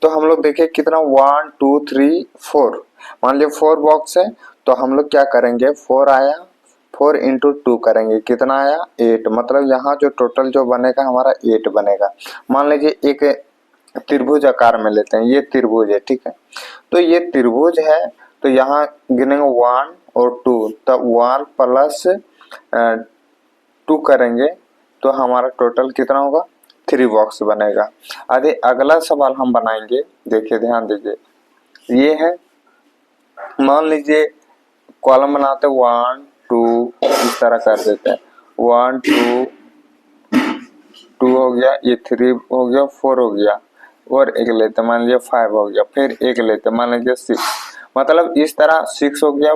तो हम लोग देखें कितना 1 2 3 4, मान लीजिए 4 बॉक्स है तो हम लोग क्या करेंगे 4 आया 4 इंटू 2 करेंगे कितना आया 8, मतलब यहाँ जो टोटल जो बनेगा हमारा 8 बनेगा। मान लीजिए एक त्रिभुज आकार में लेते हैं, ये त्रिभुज है ठीक है, तो ये त्रिभुज है तो यहाँ गिनेंगे 1 और 2, तब 1 प्लस 2 करेंगे तो हमारा टोटल कितना होगा 3 बॉक्स बनेगा। अरे अगला सवाल हम बनाएंगे, देखिए ध्यान दीजिए, ये है मान लीजिए कॉलम बनाते 1 2 इस तरह कर देते हैं, 1 2 2 हो गया, ये 3 हो गया, 4 हो गया और एक लेते मान लीजिए 5 हो गया, फिर एक लेते मान लीजिए 6, मतलब इस तरह 6 हो गया।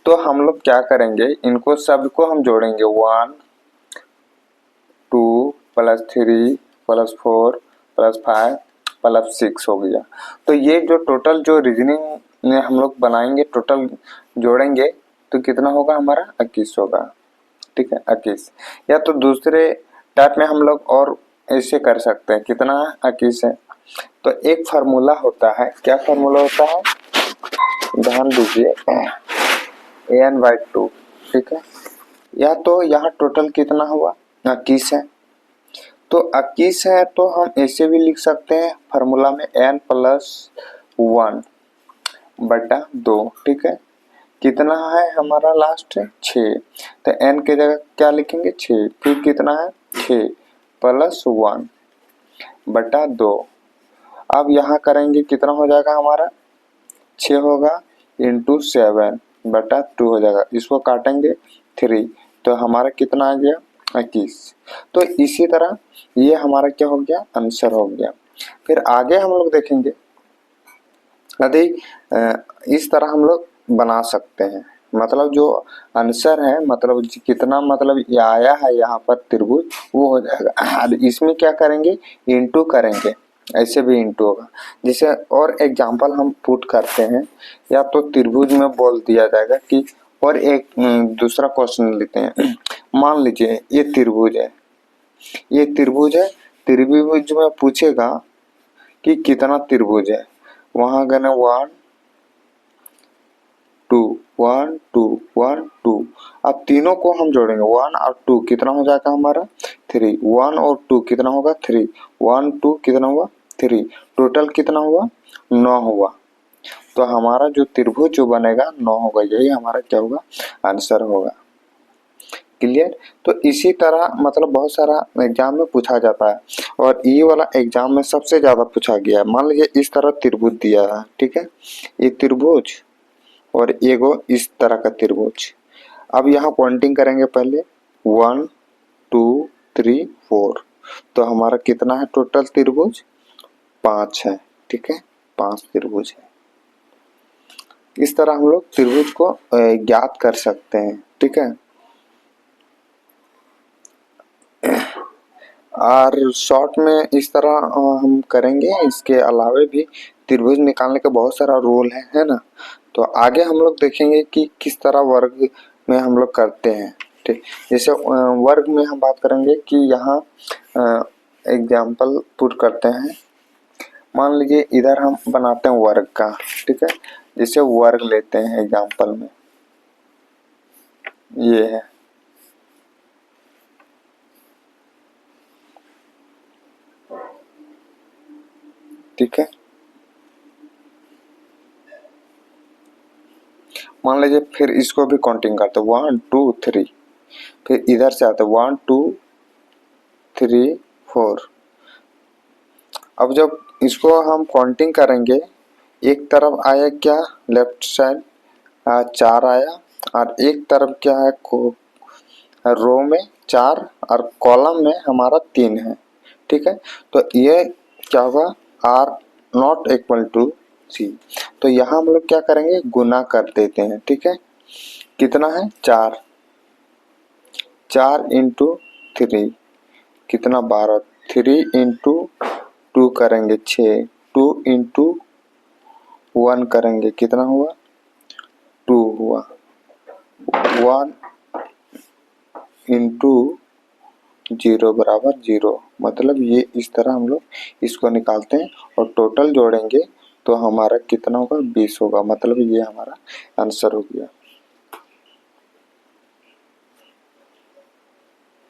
तो हम लोग क्या करेंगे इनको सबको हम जोड़ेंगे 1 2 प्लस 3 प्लस 4 प्लस 5 प्लस 6 हो गया। तो ये जो टोटल जो रीजनिंग में हम लोग बनाएंगे टोटल जोड़ेंगे तो कितना होगा हमारा 21 होगा, ठीक है 21। या तो दूसरे टाइप में हम लोग और ऐसे कर सकते हैं, कितना 21 है तो एक फार्मूला होता है, क्या फार्मूला होता है ध्यान दीजिए an/2, ठीक है। या तो यहाँ टोटल कितना हुआ 21 है, तो 21 है तो हम ऐसे भी लिख सकते हैं फार्मूला में n प्लस 1 बटा 2, ठीक है। कितना है हमारा लास्ट 6, तो n की जगह क्या लिखेंगे 6, फिर कितना है 6 प्लस 1 बटा 2। अब यहाँ करेंगे कितना हो जाएगा हमारा 6 होगा इंटू 7 बटा 2 हो जाएगा, इसको काटेंगे 3 तो हमारा कितना आ गया 21। तो इसी तरह ये हमारा क्या हो गया आंसर हो गया। फिर आगे हम लोग देखेंगे यदि इस तरह हम लोग बना सकते हैं, मतलब जो आंसर है मतलब कितना मतलब ये आया है यहाँ पर त्रिभुज वो हो जाएगा। इसमें क्या करेंगे इंटू करेंगे, ऐसे भी इंटू होगा। जैसे और एग्जांपल हम पुट करते हैं, या तो त्रिभुज में बोल दिया जाएगा कि और एक दूसरा क्वेश्चन लेते हैं। मान लीजिए ये त्रिभुज है, ये त्रिभुज है, त्रिभुज में पूछेगा कि कितना त्रिभुज है, वहां गए 1 2 1 2 1 2, अब तीनों को हम जोड़ेंगे 1 और 2 कितना हो जाएगा हमारा 3, 1 और 2 कितना होगा 3, 1 2 कितना हुआ 3, टोटल कितना हुआ 9 हुआ। तो हमारा जो त्रिभुज जो बनेगा 9 होगा, यही हमारा क्या होगा आंसर होगा। क्लियर। तो इसी तरह मतलब बहुत सारा एग्जाम में पूछा जाता है और ये वाला एग्जाम में सबसे ज्यादा पूछा गया है। मान लीजिए इस तरह त्रिभुज दिया है, ठीक है, ये त्रिभुज और एगो इस तरह का त्रिभुज। अब यहाँ पॉइंटिंग करेंगे पहले 1 2 3 4, तो हमारा कितना है टोटल त्रिभुज 5 है, ठीक है 5 त्रिभुज है। इस तरह हम लोग त्रिभुज को ज्ञात कर सकते हैं, ठीक है। और शॉर्ट में इस तरह हम करेंगे, इसके अलावे भी त्रिभुज निकालने का बहुत सारा रोल है ना। तो आगे हम लोग देखेंगे कि किस तरह वर्ग में हम लोग करते हैं, ठीक। जैसे वर्ग में हम बात करेंगे कि यहाँ एग्जाम्पल पुट करते हैं। मान लीजिए इधर हम बनाते हैं वर्ग का, ठीक है, जैसे वर्ग लेते हैं एग्जाम्पल में, ये है ठीक है। मान लीजिए फिर इसको भी काउंटिंग करते 1 2 3, फिर इधर से आते 1 2 3 4। अब जब इसको हम काउंटिंग करेंगे, एक तरफ आया क्या लेफ्ट साइड 4 आया और एक तरफ क्या है रो में 4 और कॉलम में हमारा 3 है, ठीक है। तो ये क्या होगा आर नॉट इक्वल टू सी, तो यहाँ हम लोग क्या करेंगे गुना कर देते हैं, ठीक है। कितना है 4, 4 इंटू 3 कितना 12, 3 इंटू 2 करेंगे 6, 2 इंटू 1 करेंगे कितना हुआ 2 हुआ, 1 इंटू 0 बराबर 0, मतलब ये इस तरह हम लोग इसको निकालते हैं और टोटल जोड़ेंगे तो हमारा कितना होगा 20 होगा, मतलब ये हमारा आंसर हो गया।